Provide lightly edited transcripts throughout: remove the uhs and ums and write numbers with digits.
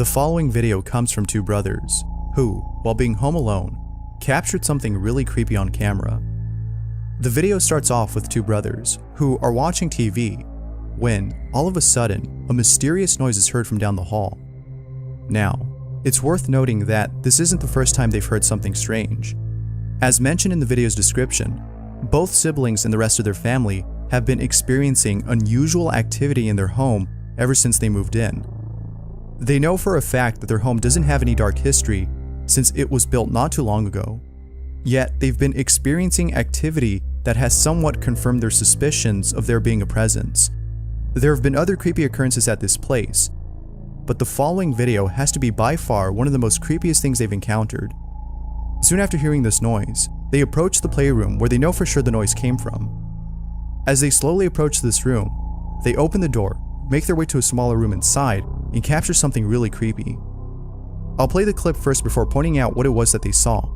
The following video comes from two brothers who, while being home alone, captured something really creepy on camera. The video starts off with two brothers who are watching TV when, all of a sudden, a mysterious noise is heard from down the hall. Now, it's worth noting that this isn't the first time they've heard something strange. As mentioned in the video's description, both siblings and the rest of their family have been experiencing unusual activity in their home ever since they moved in. They know for a fact that their home doesn't have any dark history since it was built not too long ago. Yet, they've been experiencing activity that has somewhat confirmed their suspicions of there being a presence. There have been other creepy occurrences at this place, but the following video has to be by far one of the most creepiest things they've encountered. Soon after hearing this noise, they approach the playroom where they know for sure the noise came from. As they slowly approach this room, they open the door, make their way to a smaller room inside, and capture something really creepy. I'll play the clip first before pointing out what it was that they saw.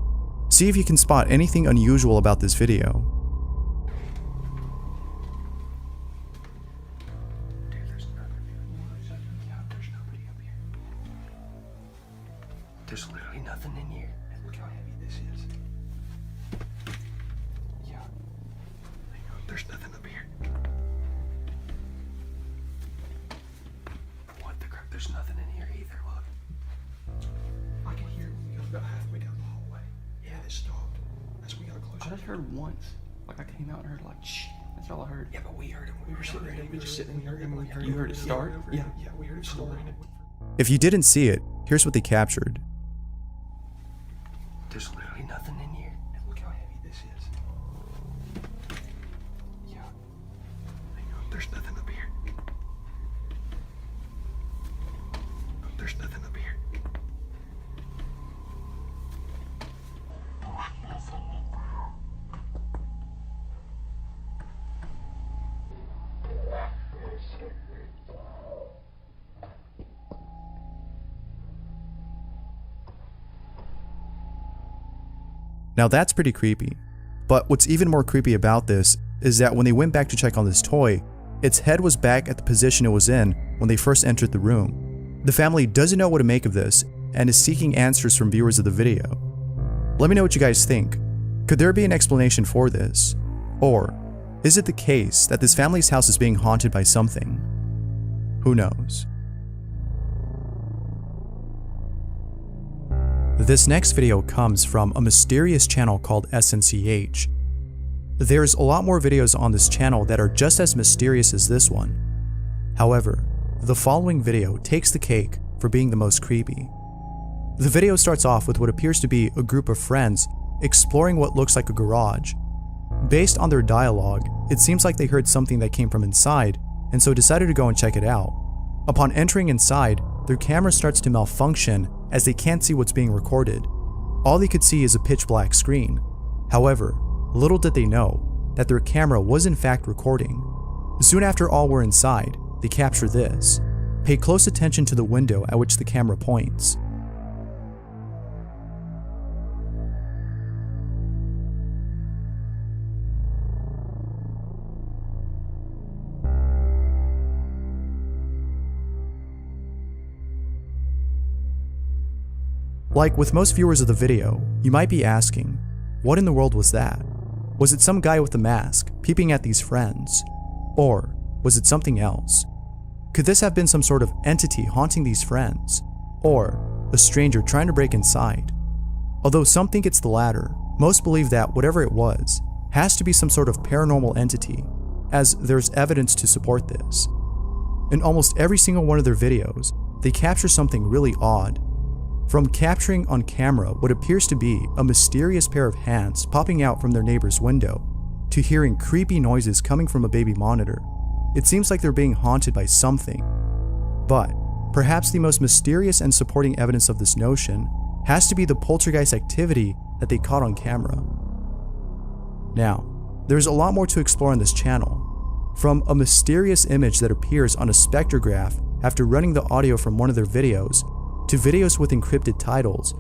See if you can spot anything unusual about this video. There's literally nothing in here. Look how heavy this is. Yeah. There's nothing up here. What the crap? There's nothing in here either. Look. I can hear it when we got about halfway down the hallway. Yeah, it stopped. As we got closer. I just heard once. Like I came out and heard like shh. That's all I heard. Yeah, but we heard it. We were sitting there. We were just sitting here and we heard. You heard it start? Yeah, we heard it start. If you didn't see it, here's what they captured. There's literally nothing in here. Look how heavy this is. Yeah. There's nothing up here. There's nothing up here. Now that's pretty creepy. But what's even more creepy about this is that when they went back to check on this toy, its head was back at the position it was in when they first entered the room. The family doesn't know what to make of this and is seeking answers from viewers of the video. Let me know what you guys think. Could there be an explanation for this? Or is it the case that this family's house is being haunted by something? Who knows? This next video comes from a mysterious channel called SNCH. There's a lot more videos on this channel that are just as mysterious as this one. However, the following video takes the cake for being the most creepy. The video starts off with what appears to be a group of friends exploring what looks like a garage. Based on their dialogue, it seems like they heard something that came from inside and so decided to go and check it out. Upon entering inside, their camera starts to malfunction as they can't see what's being recorded. All they could see is a pitch black screen. However, little did they know that their camera was in fact recording. Soon after all were inside, they capture this. Pay close attention to the window at which the camera points. Like with most viewers of the video, you might be asking, what in the world was that? Was it some guy with a mask peeping at these friends? Or was it something else? Could this have been some sort of entity haunting these friends? Or a stranger trying to break inside? Although some think it's the latter, most believe that whatever it was has to be some sort of paranormal entity, as there's evidence to support this. In almost every single one of their videos, they capture something really odd. From capturing on camera what appears to be a mysterious pair of hands popping out from their neighbor's window, to hearing creepy noises coming from a baby monitor, it seems like they're being haunted by something. But perhaps the most mysterious and supporting evidence of this notion has to be the poltergeist activity that they caught on camera. Now, there's a lot more to explore on this channel. From a mysterious image that appears on a spectrograph after running the audio from one of their videos, to videos with encrypted titles,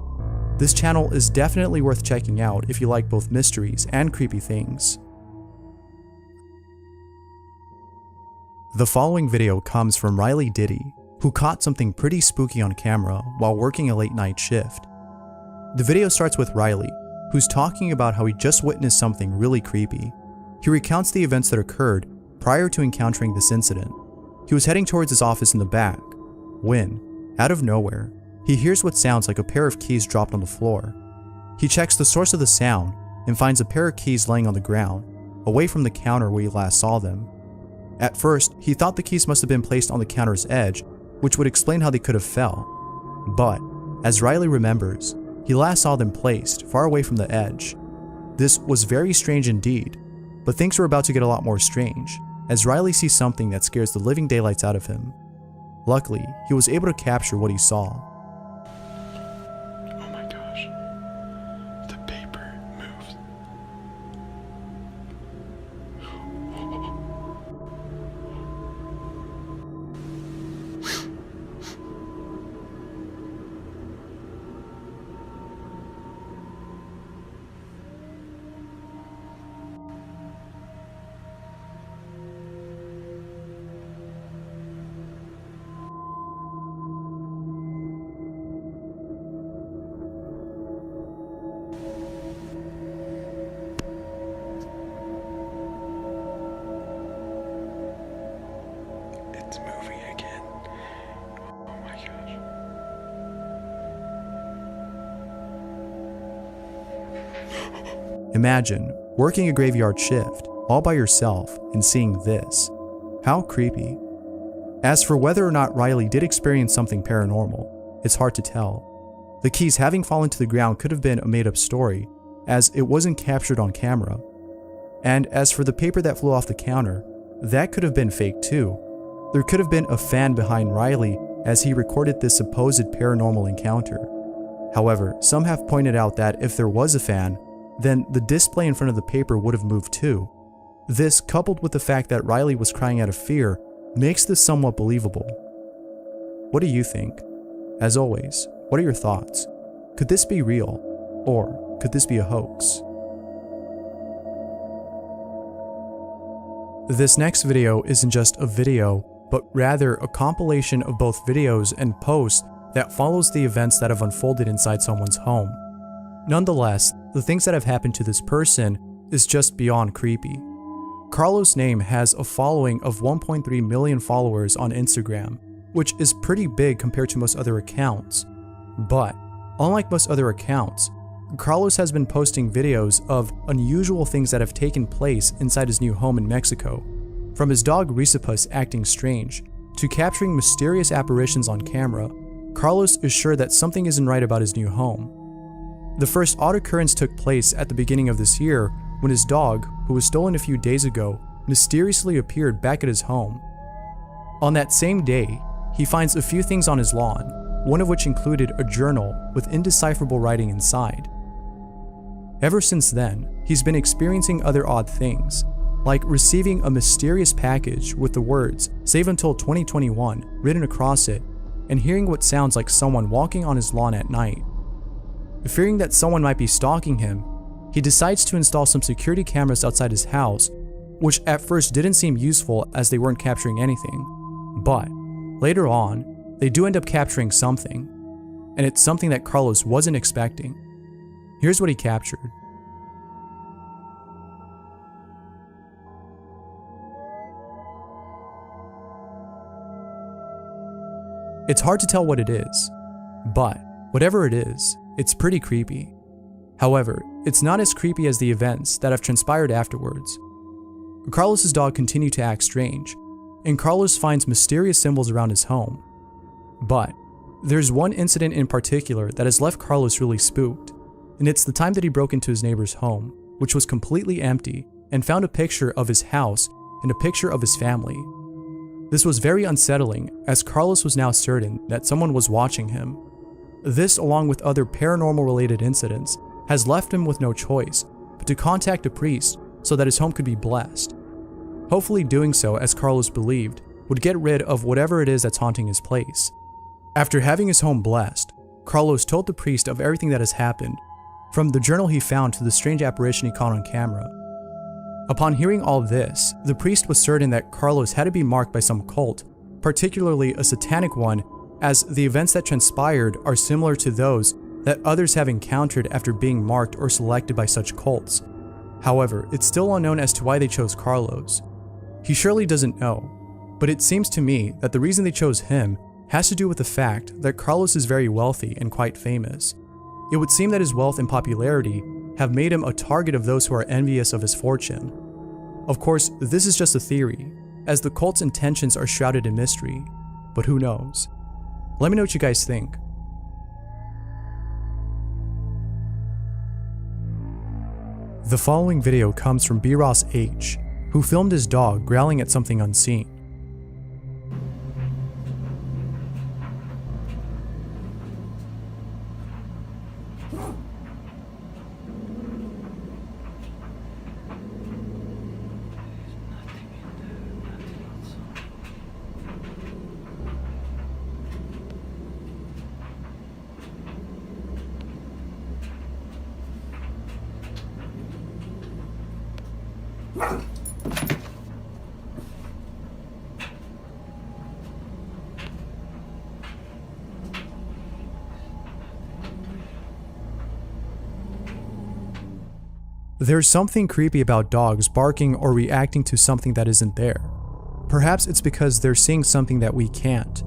this channel is definitely worth checking out if you like both mysteries and creepy things. The following video comes from Riley Diddy, who caught something pretty spooky on camera while working a late night shift. The video starts with Riley, who's talking about how he just witnessed something really creepy. He recounts the events that occurred prior to encountering this incident. He was heading towards his office in the back when, out of nowhere, he hears what sounds like a pair of keys dropped on the floor. He checks the source of the sound and finds a pair of keys laying on the ground, away from the counter where he last saw them. At first, he thought the keys must have been placed on the counter's edge, which would explain how they could have fell. But, as Riley remembers, he last saw them placed far away from the edge. This was very strange indeed, but things were about to get a lot more strange, as Riley sees something that scares the living daylights out of him. Luckily, he was able to capture what he saw. Oh my gosh. The paper moved. It's moving again. Oh my gosh. Imagine working a graveyard shift all by yourself and seeing this. How creepy. As for whether or not Riley did experience something paranormal, it's hard to tell. The keys having fallen to the ground could have been a made-up story, as it wasn't captured on camera. And as for the paper that flew off the counter, that could have been fake too. There could have been a fan behind Riley as he recorded this supposed paranormal encounter. However, some have pointed out that if there was a fan, then the display in front of the paper would have moved too. This, coupled with the fact that Riley was crying out of fear, makes this somewhat believable. What do you think? As always, what are your thoughts? Could this be real? Or could this be a hoax? This next video isn't just a video, but rather a compilation of both videos and posts that follows the events that have unfolded inside someone's home. Nonetheless, the things that have happened to this person is just beyond creepy. Carlos' name has a following of 1.3 million followers on Instagram, which is pretty big compared to most other accounts. But, unlike most other accounts, Carlos has been posting videos of unusual things that have taken place inside his new home in Mexico. From his dog Risipus acting strange, to capturing mysterious apparitions on camera, Carlos is sure that something isn't right about his new home. The first odd occurrence took place at the beginning of this year when his dog, who was stolen a few days ago, mysteriously appeared back at his home. On that same day, he finds a few things on his lawn, one of which included a journal with indecipherable writing inside. Ever since then, he's been experiencing other odd things, like receiving a mysterious package with the words "Save until 2021" written across it, and hearing what sounds like someone walking on his lawn at night. Fearing that someone might be stalking him, he decides to install some security cameras outside his house, which at first didn't seem useful as they weren't capturing anything. But later on, they do end up capturing something, and it's something that Carlos wasn't expecting. Here's what he captured. It's hard to tell what it is, but whatever it is, it's pretty creepy. However, it's not as creepy as the events that have transpired afterwards. Carlos's dog continued to act strange, and Carlos finds mysterious symbols around his home. But there's one incident in particular that has left Carlos really spooked, and it's the time that he broke into his neighbor's home, which was completely empty, and found a picture of his house and a picture of his family. This was very unsettling, as Carlos was now certain that someone was watching him. This, along with other paranormal-related incidents, has left him with no choice but to contact a priest so that his home could be blessed. Hopefully doing so, as Carlos believed, would get rid of whatever it is that's haunting his place. After having his home blessed, Carlos told the priest of everything that has happened, from the journal he found to the strange apparition he caught on camera. Upon hearing all this, the priest was certain that Carlos had to be marked by some cult, particularly a satanic one, as the events that transpired are similar to those that others have encountered after being marked or selected by such cults. However, it's still unknown as to why they chose Carlos. He surely doesn't know, but it seems to me that the reason they chose him has to do with the fact that Carlos is very wealthy and quite famous. It would seem that his wealth and popularity have made him a target of those who are envious of his fortune. Of course, this is just a theory, as the cult's intentions are shrouded in mystery, but who knows? Let me know what you guys think. The following video comes from B-Ross H, who filmed his dog growling at something unseen. There's something creepy about dogs barking or reacting to something that isn't there. Perhaps it's because they're seeing something that we can't.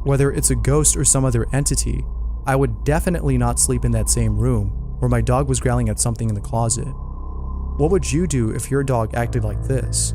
Whether it's a ghost or some other entity, I would definitely not sleep in that same room where my dog was growling at something in the closet. What would you do if your dog acted like this?